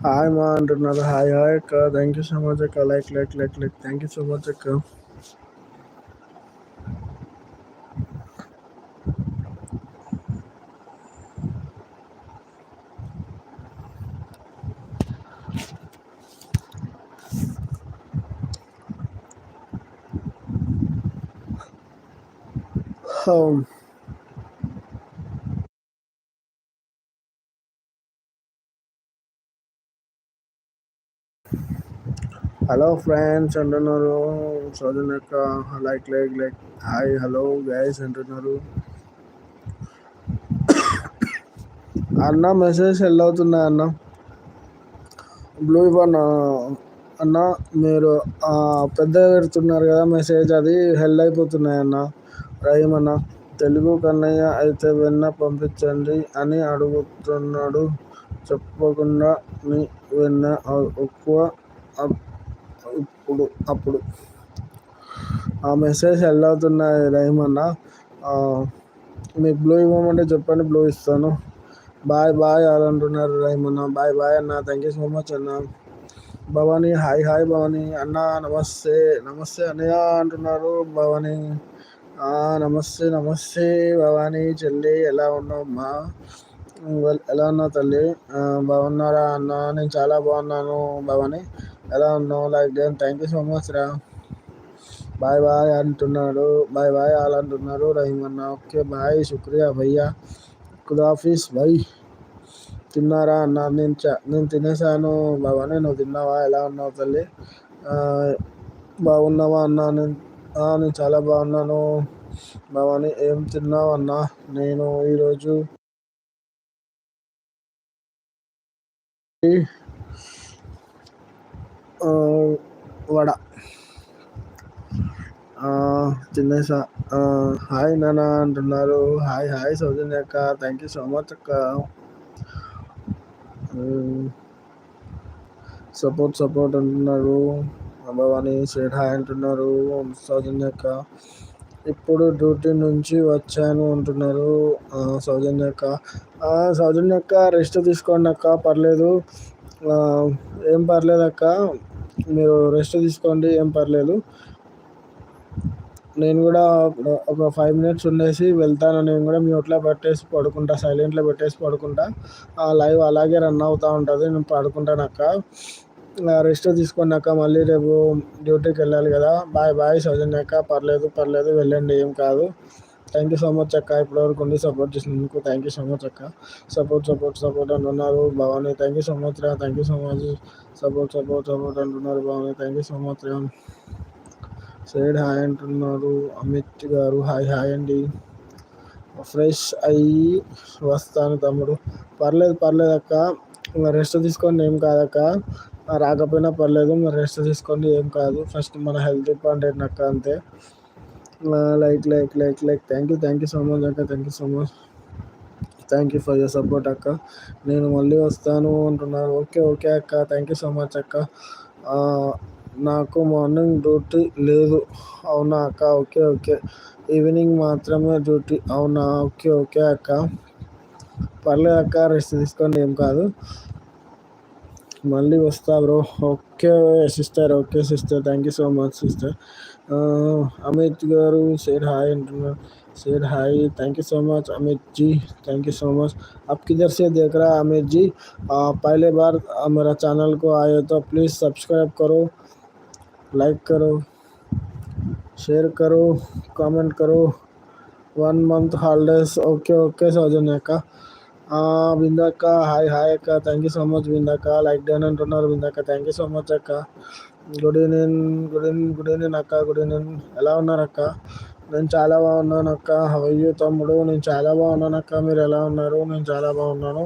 Hi మా అంటున్నారు. Hi hi అక్క. థ్యాంక్ యూ సో మచ్ అక్క. Like. Thank you so much అక్క. Um, హలో ఫ్రెండ్స్ అంటున్నారు. సౌజన్ అక్క. లైక్. హాయ్ హలో గైస్ అంటున్నారు. అన్న మెసేజ్ సెల్ అవుతున్నాయి అన్న. బ్లూ వన్ అన్న మీరు పెద్ద పెడుతున్నారు కదా మెసేజ్, అది హెల్ అయిపోతున్నాయి అన్న. రహీమ్ అన్న తెలుగు కన్నయ్య అయితే వెన్న పంపించండి అని అడుగుతున్నాడు. చెప్పకుండా నీ వెన్న ఎక్కువ అప్పుడు ఆ మెసేజ్ హెల్ అవుతున్నాయి రహీమ్ అన్న. మీకు బ్లూ ఇవ్వమంటే చెప్పండి, బ్లూ ఇస్తాను. బాయ్ అని అంటున్నారు రహీమ్ అన్న. బాయ్ అన్న. థ్యాంక్ యూ సో మచ్ అన్న. భవానీ హాయ్ భవానీ అన్న. నమస్తే అన్నయ్య అంటున్నారు భవానీ. నమస్తే భవానీ చెల్లి. ఎలా ఉన్నావు మా? ఎలా ఉన్నావు తల్లి? బాగున్నారా అన్న? నేను చాలా బాగున్నాను భవానీ. ఎలా ఉన్నావు? థ్యాంక్ యూ సో మచ్ రా. బాయ్ అంటున్నాడు. బాయ్ ఆల్ అంటున్నారు రహీమ్ అన్న. ఓకే బాయ్ శుక్రియా భయ్యా. ఖుదాఫీస్ భాయ్. తిన్నారా అన్న? నేను తినేసాను భవానీ. నువ్వు తిన్నావా? ఎలా ఉన్నావు తల్లి? బాగున్నావా అన్న? నేను చాలా బాగున్నాను భవానీ. ఏం తిన్నావు అన్న? నేను ఈరోజు వడ తినేసా. హాయ్ నాన్న అంటున్నారు. హాయ్ సౌజన్య అక్క. థ్యాంక్ యూ సో మచ్ అక్క. సపోర్ట్ అంటున్నారు భవానీ. సేడ్ హాయ్ అంటున్నారు సౌజన్య అక్క. ఇప్పుడు డ్యూటీ నుంచి వచ్చాను అంటున్నారు సౌజన్య అక్క. రెస్ట్ తీసుకోండి అక్క, పర్లేదు. ఏం పర్లేదు అక్క, మీరు రెస్ట్ తీసుకోండి, ఏం పర్లేదు. నేను కూడా ఒక 5 minutes ఉండేసి వెళ్తాను. నేను కూడా మ్యూట్లో పెట్టేసి పడుకుంటా, సైలెంట్లో పెట్టేసి పడుకుంటా. లైవ్ అలాగే రన్ అవుతూ ఉంటుంది. నేను పడుకుంటాను అక్క. రెస్ట్ తీసుకోండి అక్క, మళ్ళీ రేపు డ్యూటీకి వెళ్ళాలి కదా. బాయ్ సౌజన్య అక్క. పర్లేదు వెళ్ళండి, ఏం కాదు. థ్యాంక్ యూ సో మచ్ అక్క. ఇప్పటివరకు ఉండి సపోర్ట్ చేసినందుకు థ్యాంక్ యూ సో మచ్ అక్క. సపోర్ట్ అంటున్నారు Bhavani. Thank you so much రా. Thank you so much. Support అంటున్నారు Bhavani. Thank you so much రా. సైడ్ హాయ్ అంటున్నారు అమిత్ గారు. హాయ్ అండి. ఫ్రెష్ అయ్యి వస్తాను తమ్ముడు. పర్లేదు అక్క, రెస్ట్ తీసుకోండి, ఏం కాదక్క. రాకపోయినా పర్లేదు, మరి రెస్ట్ తీసుకోండి, ఏం కాదు. ఫస్ట్ మన హెల్త్ ఇంపార్టెంట్ అక్క, అంతే. Like. Thank you so much అక్క. Thank you for your support అక్క. నేను మళ్ళీ వస్తాను అంటున్నారు. ఓకే అక్క. థ్యాంక్ యూ సో మచ్ అక్క. నాకు మార్నింగ్ డ్యూటీ లేదు. అవునా అక్క? ఓకే. ఈవినింగ్ మాత్రమే డ్యూటీ. అవునా? ఓకే అక్క. పర్లేదు అక్క, రెస్ట్ తీసుకోండి, ఏం కాదు. మళ్ళీ వస్తా bro. Okay sister. Thank you so much sister. Amit garu said hi అంటున్నారు. Thank you so much Amit ji. Thank you so much. आप किधर से देख रहा है अमित जी? पहले बार मेरा चैनल को आए तो प्लीज़ सब्सक्राइब करो, लाइक करो, शेयर करो, कमेंट करो. 1 month హాలిడేస్. ఓకే సౌజన్య అక్క. బిందక్క హాయ్ అక్క. థ్యాంక్ యూ సో మచ్ బిందక్క. లైక్ డన్ అంటున్నారు బిందక్క. థ్యాంక్ యూ సో మచ్ అక్క. గుడ్ ఈవినింగ్ అక్క. ఎలా ఉన్నారు అక్క? నేను చాలా బాగున్నాను అక్క. హౌ ఆర్ యూ తమ్ముడు? నేను చాలా బాగున్నాను అక్క. మీరు ఎలా ఉన్నారు? నేను చాలా బాగున్నాను.